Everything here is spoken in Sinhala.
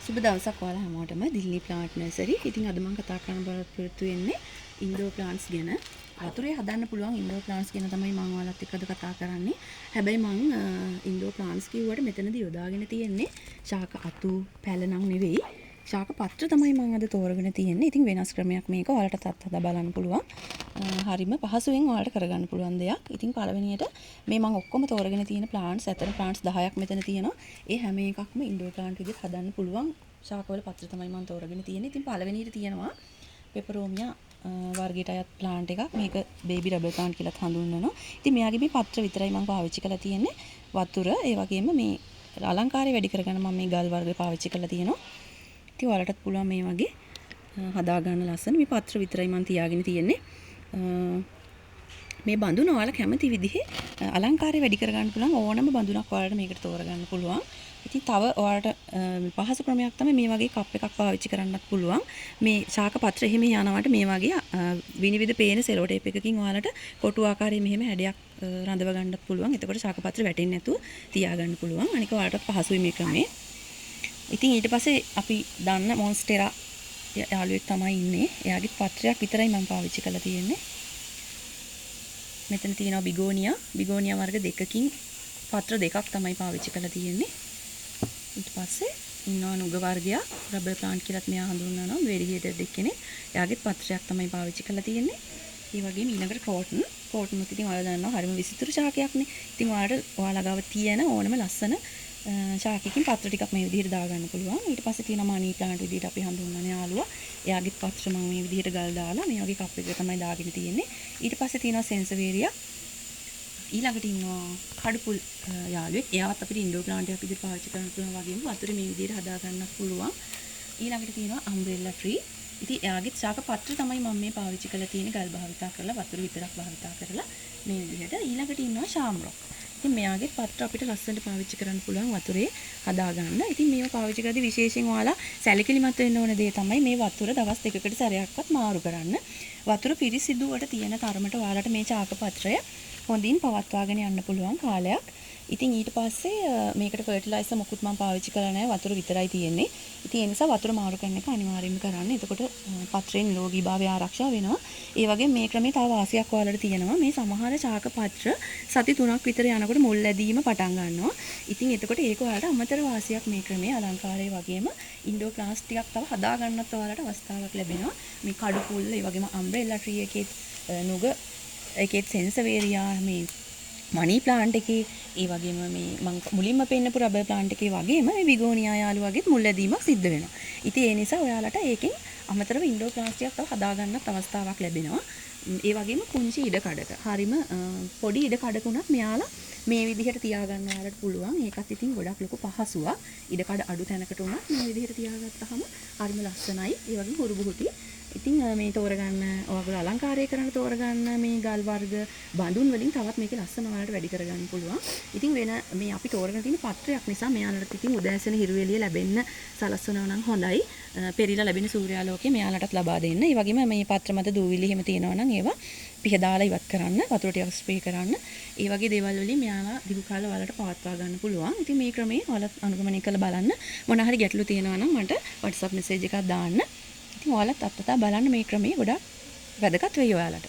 සුබ දවසක් ඔයාලා හැමෝටම දිල්ලි ප්ලාන්ට් නර්සරි. ඉතින් අද මම කතා කරන්න බලාපොරොත්තු වෙන්නේ ඉන්ඩෝර් ප්ලාන්ට්ස් ගැන. වතුරේ හදන්න පුළුවන් ඉන්ඩෝර් ප්ලාන්ට්ස් ගැන තමයි මම ඔයාලත් එක්ක අද කතා කරන්නේ. හැබැයි මම ඉන්ඩෝර් ප්ලාන්ට්ස් කිව්වට මෙතනදී යොදාගෙන තියෙන්නේ ශාක අතු පැල නම් නෙවෙයි. ශාක පත්‍ර තමයි මම අද තෝරගෙන තියෙන්නේ. ඉතින් වෙනස් ක්‍රමයක් මේක ඔයාලට තත් හදා බලන්න පුළුවන්. හරිම පහසුවෙන් ඔයාලට කරගන්න පුළුවන් දෙයක්. ඉතින් පළවෙනියට මේ මම ඔක්කොම තෝරගෙන තියෙන ප්ලාන්ට්ස් අතර ප්ලාන්ට්ස් 10ක් මෙතන තියෙනවා. ඒ හැම එකක්ම ඉන්ඩෝර් ප්ලාන්ට් විදිහට හදන්න පුළුවන් ශාකවල පත්‍ර තමයි මම තෝරගෙන තියෙන්නේ. ඉතින් පළවෙනියට තියෙනවා පෙපරෝමියා වර්ගයට අයත් ප්ලාන්ට් එකක්. මේක බේබි රබර් ප්ලාන්ට් කියලාත් හඳුන්වනවා. ඉතින් මෙයාගේ මේ පත්‍ර විතරයි මම පාවිච්චි කරලා තියෙන්නේ. වතුර ඒ වගේම මේ අලංකාරය වැඩි කරගන්න මම මේ ගල් වර්ග පාවිච්චි කරලා තියෙනවා. ඉතින් ඔයාලටත් පුළුවන් මේ වගේ හදා ගන්න ලස්සන මේ පත්‍ර විතරයි මම තියාගෙන තියෙන්නේ. මේ බඳුන ඔයාලා කැමති විදිහේ අලංකාරය වැඩි කරගන්න පුළුවන් ඕනම බඳුනක් ඔයාලට මේකට තෝරගන්න පුළුවන්. ඉතින් තව ඔයාලට පහසු ක්‍රමයක් තමයි මේ වගේ කප් එකක් පාවිච්චි කරන්නත් පුළුවන්. මේ ශාක පත්‍ර එහෙම යනවට මේ වගේ විනිවිද පේන සෙලෝ ටේප් එකකින් ඔයාලට කොටු ආකාරයේ මෙහෙම හැඩයක් රඳව ගන්නත් පුළුවන්. එතකොට ශාක පත්‍ර වැටෙන්නේ නැතුව තියාගන්න පුළුවන්. අනික ඔයාලට පහසුයි මේ ක්‍රමේ. ඉතින් ඊට පස්සේ අපි දන්න මොන්ස්ටෙරා යාළුවෙක් තමයි ඉන්නේ. එයාගේ පත්‍රයක් විතරයි මම පාවිච්චි කරලා තියෙන්නේ. මෙතන තියෙනවා බිගෝනියා වර්ග දෙකකින් පත්‍ර දෙකක් තමයි පාවිච්චි කරලා තියෙන්නේ. ඊට පස්සේ ඉන්නවා නුග වර්ගයක් රබර් ප්ලාන්ට් කියලාත් මෙයා හඳුන්වනවා. වෙරිගේටඩ් එක්කෙනෙක්. එයාගේ පත්‍රයක් තමයි පාවිච්චි කරලා තියෙන්නේ. ඒ වගේම ඊළඟට කෝටන් ඉතින් ඔයාලා දන්නවා හරිම විසිතුරු ශාකයක්නේ. ඉතින් ඔයාලා ගාව තියෙන ඕනම ලස්සන ශාකයකින් පත්‍ර ටිකක් මේ විදිහට දාගන්න පුළුවන්. ඊට පස්සේ තියෙනවා මනි ප්ලාන්ට් විදිහට අපි හඳුන්වන යාළුවා. එයාගේ පත්‍ර මම මේ විදිහට ගල් දාලා මේ වගේ කප් එකක තමයි දාගෙන තියෙන්නේ. ඊට පස්සේ තියෙනවා සෙන්සවේරියා. ඊළඟට ඉන්නවා කඩුපුල් යාළුවෙක්. එයාවත් අපිට ඉන්ඩෝර් ප්ලාන්ට් එකක් විදිහට පාවිච්චි කරන්න පුළුවන් වගේම වතුරේ මේ විදිහට හදා ගන්නත් පුළුවන්. ඊළඟට තියෙනවා අම්බ්‍රෙල්ලා ට්‍රී. ඉතින් එයාගේ ශාක පත්‍ර තමයි මම මේ පාවිච්චි කරලා තියෙන්නේ ගල් භාවිතා කරලා වතුර විතරක් භාවිතා කරලා මේ විදිහට. ඊළඟට ඉන්නවා ශාම්රොක්. ඉතින් මෙයාගේ පත්‍ර අපිට ලස්සනට පාවිච්චි කරන්න පුළුවන් වතුරේ හදා ගන්න. ඉතින් මේව පාවිච්චි කරද්දී විශේෂයෙන් ඔයාලා සැලකිලිමත් වෙන්න ඕන දේ තමයි මේ වතුර දවස් දෙකකට සැරයක්වත් මාරු කරන්න. වතුර පිරිසිදුවට තියෙන තරමට ඔයාලට මේ ශාක පත්‍රය හොඳින් පවත්වාගෙන යන්න පුළුවන් කාලයක්. ඉතින් ඊට පස්සේ මේකට ෆර්ටිලයිසර් මොකුත් මම පාවිච්චි කරලා නැහැ. වතුර විතරයි තියෙන්නේ. ඉතින් ඒ නිසා වතුර මාරු කරන එක අනිවාර්යයෙන්ම කරන්න. එතකොට පත්‍රයේ නිරෝගීභාවය ආරක්ෂා වෙනවා. ඒ වගේම මේ ක්‍රමේ තව වාසියක් ඔයාලට තියෙනවා. මේ සමහර ශාක පත්‍ර සති 3ක් විතර යනකොට මුල් ඇදීම පටන් ගන්නවා. ඉතින් එතකොට ඒක ඔයාලට අමතර වාසියක් මේ ක්‍රමේ අලංකාරය වගේම ඉන්ඩෝර් ප්ලාන්ට්ස් ටිකක් තව හදා ගන්නත් ඔයාලට අවස්ථාවක් ලැබෙනවා. මේ කඩුපුල් ඒ වගේම අම්බ්‍රෙල්ලා ට්‍රී එකේ නුග ඒකෙත් සෙන්සවේරියා මේ මනි ප්ලාන්ට් එකේ ඒ වගේම මේ මම මුලින්ම පෙන්නපු රබර් ප්ලාන්ට් එකේ වගේම මේ බිගෝනියා යාළුවාගෙත් මුල් ඇදීමක් සිද්ධ වෙනවා. ඉතින් ඒ නිසා ඔයාලට ඒකෙන් අමතරව ඉන්ඩෝර් ප්ලාන්ට්ස් ටිකක් තව හදා ගන්නත් අවස්ථාවක් ලැබෙනවා. ඒ වගේම කුංචි ඉඩ කඩක හරිම පොඩි ඉඩ කඩකුණක් මෙයාලා මේ විදිහට තියාගන්න ඔයාලට පුළුවන්. ඒකත් ඉතින් ගොඩක් ලොකු පහසුවක්. ඉඩ කඩ අඩු තැනකට උනත් මේ විදිහට තියාගත්තාම හරිම ලස්සනයි. ඒ වගේම හුරුබුහුටි ඉතින් මේ තෝරගන්න ඔයගොල්ලෝ අලංකාරය කරන්න තෝරගන්න මේ ගල් වර්ග බඳුන් වලින් තවත් මේකේ ලස්සන වලට වැඩි කරගන්න පුළුවන්. ඉතින් වෙන මේ අපි තෝරගෙන තියෙන පත්‍රයක් නිසා මෙයාලට ඉතින් උදෑසන හිරු එළිය ලැබෙන්න සලස්වනවා නම් හොඳයි. පෙරිලා ලැබෙන සූර්යාලෝකය මෙයාලටත් ලබා දෙන්න. ඒ වගේම මේ පත්‍ර මත දූවිලි එහෙම තියෙනවා නම් ඒවා පිහදාලා ඉවත් කරන්න, වතුර ටිකක් ස්ප්‍රේ කරන්න. ඒ වගේ දේවල් වලින් මෙයාලා දිගු කාල වලට පවත්වා ගන්න පුළුවන්. ඉතින් මේ ක්‍රමේ ඔයාලා අනුගමනය කරලා බලන්න. මොන හරි ගැටලු තියෙනවා නම් මට WhatsApp message එකක් දාන්න. ඉතින් ඔයාලත් අත්පතා බලන්න මේ ක්‍රමේ ගොඩක් වැදගත් වෙයි ඔයාලට.